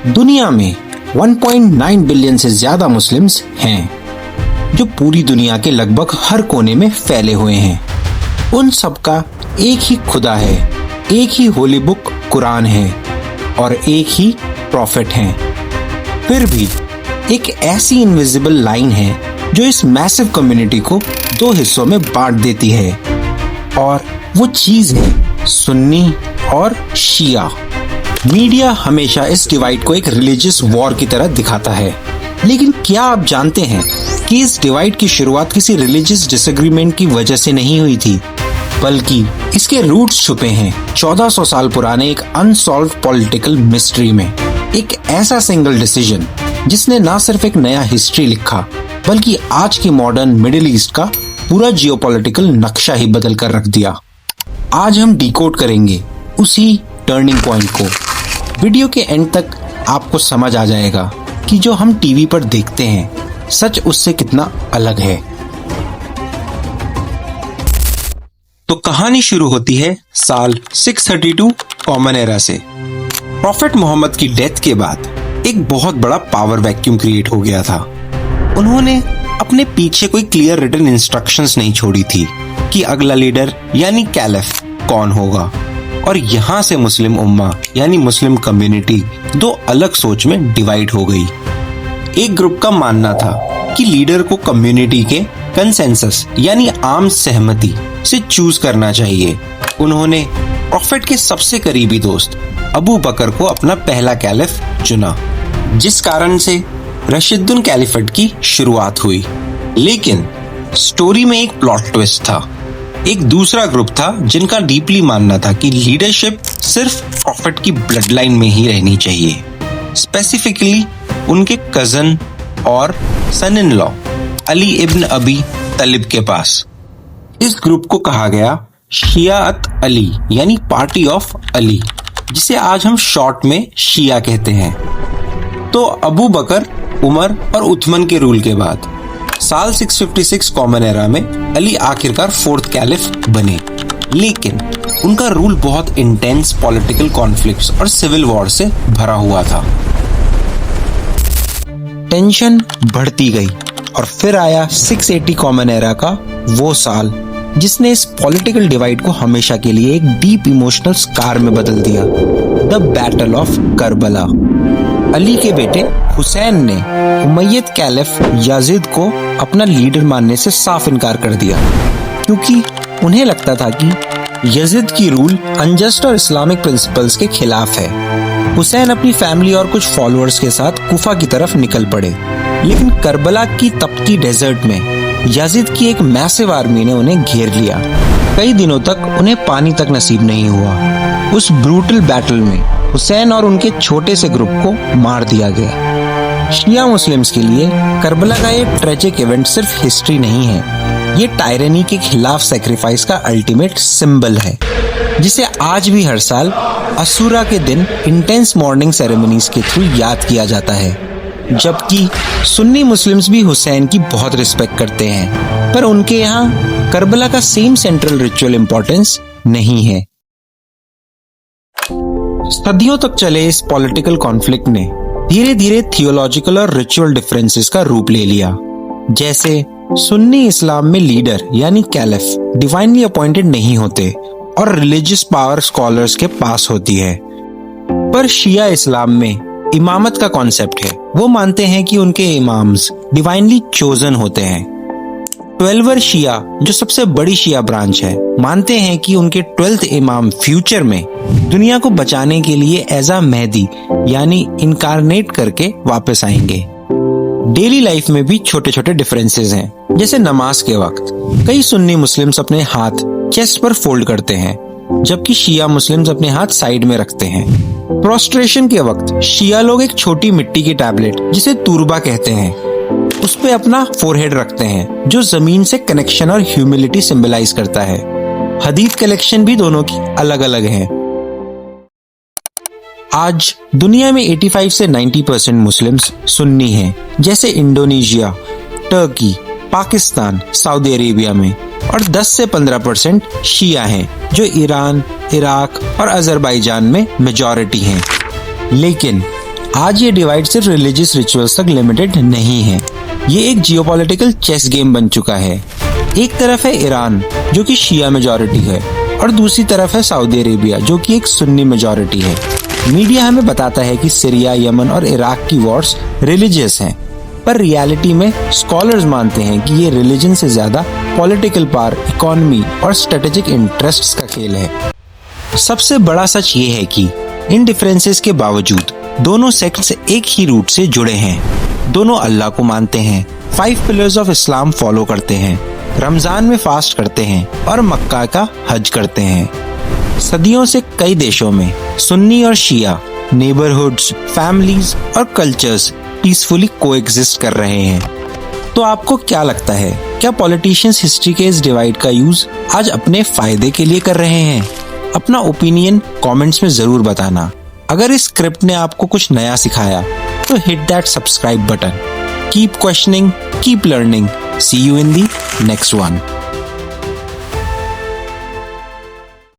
दुनिया में 1.9 बिलियन से ज्यादा मुस्लिम्स हैं, जो पूरी दुनिया के लगभग हर कोने में फैले हुए हैं। उन सबका एक ही खुदा है, एक ही होली बुक कुरान है और एक ही प्रॉफिट है। फिर भी एक ऐसी इनविजिबल लाइन है जो इस मैसिव कम्युनिटी को दो हिस्सों में बांट देती है, और वो चीज है सुन्नी और शिया। मीडिया हमेशा इस डिवाइड को एक रिलीजियस वॉर की तरह दिखाता है, लेकिन क्या आप जानते हैं कि इस डिवाइड की शुरुआत किसी रिलीजियस डिसएग्रीमेंट की वजह से नहीं हुई थी, बल्कि इसके रूट्स छुपे हैं 1400 साल पुराने एक अनसॉल्व्ड पॉलिटिकल मिस्ट्री में। एक ऐसा सिंगल डिसीजन जिसने न सिर्फ एक नया हिस्ट्री लिखा, बल्कि आज की मॉडर्न मिडिल ईस्ट का पूरा जियोपॉलिटिकल नक्शा ही बदल कर रख दिया। आज हम डिकोड करेंगे उसी टर्निंग पॉइंट को। वीडियो के एंड तक आपको समझ आ जाएगा कि जो हम टीवी पर देखते हैं सच उससे कितना अलग है। तो कहानी शुरू होती है साल 632 कॉमन एरा से। प्रॉफेट मोहम्मद की डेथ के बाद एक बहुत बड़ा पावर वैक्यूम क्रिएट हो गया था। उन्होंने अपने पीछे कोई क्लियर रिटन इंस्ट्रक्शंस नहीं छोड़ी थी कि अगला लीडर यानी कैलिफ कौन होगा, और यहाँ से मुस्लिम उम्मा यानी मुस्लिम कम्युनिटी दो अलग सोच में डिवाइड हो गई। एक ग्रुप का मानना था कि लीडर को कम्युनिटी के कंसेंसस यानी आम सहमति से चूज करना चाहिए। उन्होंने प्रॉफेट के सबसे करीबी दोस्त अबू बकर को अपना पहला कैलिफ चुना, जिस कारण से रशीदुन कैलिफेट की शुरुआत हुई। लेकिन स्टोरी में एक प्लॉट ट्विस्ट था। एक दूसरा ग्रुप था जिनका डीपली मानना था कि लीडरशिप सिर्फ प्रॉफेट की ब्लड लाइन में ही रहनी चाहिए, स्पेसिफिकली उनके कजन और सन इन लॉ अली इब्न अबी तलिब के पास। इस ग्रुप को कहा गया शियाअत अली यानी पार्टी ऑफ अली, जिसे आज हम शॉर्ट में शिया कहते हैं। तो अबू बकर, उमर और उथमन के रूल के बाद साल 656 कॉमन एरा में अली आखिरकार फोर्थ कैलिफ बने, लेकिन उनका रूल बहुत इंटेंस पॉलिटिकल कॉन्फ्लिक्ट्स और सिविल वॉर से भरा हुआ था। टेंशन बढ़ती गई और फिर आया 680 कॉमन एरा का वो साल जिसने इस पॉलिटिकल डिवाइड को हमेशा के लिए एक डीप इमोशनल स्कार में बदल दिया, the battle of Karbala. Ali के बेटे हुसैन ने उमय्यद कैलिफ याजिद को अपना लीडर मानने से साफ इनकार कर दिया, क्योंकि उन्हें लगता था कि यजीद की रूल अनजस्ट और इस्लामिक प्रिंसिपल्स के खिलाफ है। हुसैन अपनी फैमिली और कुछ फॉलोअर्स के साथ कुफा की तरफ निकल पड़े, लेकिन करबला की तपती डेजर्ट में याजिद की एक मैसिव आर्मी ने उन्हें घेर लिया। कई दिनों तक उन्हें पानी तक नसीब नहीं हुआ। उस ब्रूटल बैटल में हुसैन और उनके छोटे से ग्रुप को मार दिया गया। शिया मुस्लिम्स के लिए करबला का ये ट्रेजिक इवेंट सिर्फ हिस्ट्री नहीं है, ये टायरनी के खिलाफ सैक्रिफाइस का अल्टीमेट सिंबल है, जिसे आज भी हर साल अशूरा के दिन इंटेंस मॉर्निंग सेरेमनीज के थ्रू याद किया जाता है। जबकि सुन्नी मुस्लिम्स भी हुसैन की बहुत रिस्पेक्ट करते हैं, पर उनके यहाँ करबला का सेम सेंट्रल रिचुअल इम्पोर्टेंस नहीं है। सदियों तक चले इस पॉलिटिकल कॉन्फ्लिक्ट ने धीरे धीरे थियोलॉजिकल और रिचुअल डिफरेंसेस का रूप ले लिया। जैसे सुन्नी इस्लाम में लीडर यानी कैलिफ डिवाइनली अपॉइंटेड नहीं होते और रिलीजियस पावर स्कॉलर्स के पास होती है, पर शिया इस्लाम में इमामत का कॉन्सेप्ट है। वो मानते हैं कि उनके इमाम्स डिवाइनली चोजन होते हैं। 12वीं शिया, जो सबसे बड़ी शिया ब्रांच है, मानते हैं कि उनके 12th इमाम फ्यूचर में दुनिया को बचाने के लिए एज अ मेहदी यानी इनकारनेट करके वापस आएंगे। डेली लाइफ में भी छोटे छोटे डिफरेंसेस हैं, जैसे नमाज के वक्त कई सुन्नी मुस्लिम्स अपने हाथ चेस्ट पर फोल्ड करते हैं, जबकि शिया मुस्लिम्स अपने हाथ साइड में रखते हैं। प्रोस्ट्रेशन के वक्त शिया लोग एक छोटी मिट्टी की टैबलेट, जिसे तुरबा कहते हैं, उस पे अपना फोरहेड रखते हैं, जो जमीन से कनेक्शन और ह्यूमिलिटी सिंबलाइज करता है। हदीस कलेक्शन भी दोनों की अलग अलग है। आज दुनिया में 85 से 90% मुस्लिम्स सुन्नी हैं, जैसे Indonesia, Turkey, Pakistan, Saudi Arabia में, और 10 से 15% शिया हैं, जो ईरान, इराक और अजरबैजान में मेजॉरिटी हैं। लेकिन आज ये डिवाइड सिर्फ रिलीजियस रिचुअल्स तक लिमिटेड नहीं है, ये एक जियोपॉलिटिकल चेस गेम बन चुका है। एक तरफ है ईरान जो कि शिया मेजॉरिटी है और दूसरी तरफ है सऊदी अरेबिया जो कि एक सुन्नी मेजॉरिटी है। मीडिया हमें बताता है कि सीरिया, यमन और इराक की वॉर्स रिलीजियस हैं, पर रियलिटी में स्कॉलर्स मानते हैं कि ये रिलीजन से ज्यादा पॉलिटिकल पावर, इकोनॉमी और स्ट्रेटेजिक इंटरेस्ट्स का खेल है। सबसे बड़ा सच ये है कि इन डिफरेंसेस के बावजूद दोनों सेक्ट्स एक ही रूट से जुड़े हैं। दोनों अल्लाह को मानते हैं, 5 पिलर्स ऑफ इस्लाम फॉलो करते हैं, रमजान में फास्ट करते हैं और मक्का का हज करते हैं। सदियों से कई देशों में सुन्नी और शिया, नेबरहुड्स, फैमिलीज और कल्चर्स पीसफुली कोएग्जिस्ट कर रहे हैं। तो आपको क्या लगता है, क्या पॉलिटिशियंस हिस्ट्री के इस डिवाइड का यूज आज अपने फायदे के लिए कर रहे हैं? अपना ओपिनियन कमेंट्स में जरूर बताना। अगर इस स्क्रिप्ट ने आपको कुछ नया सिखाया तो hit that subscribe button. Keep questioning, keep learning. See you in the next one.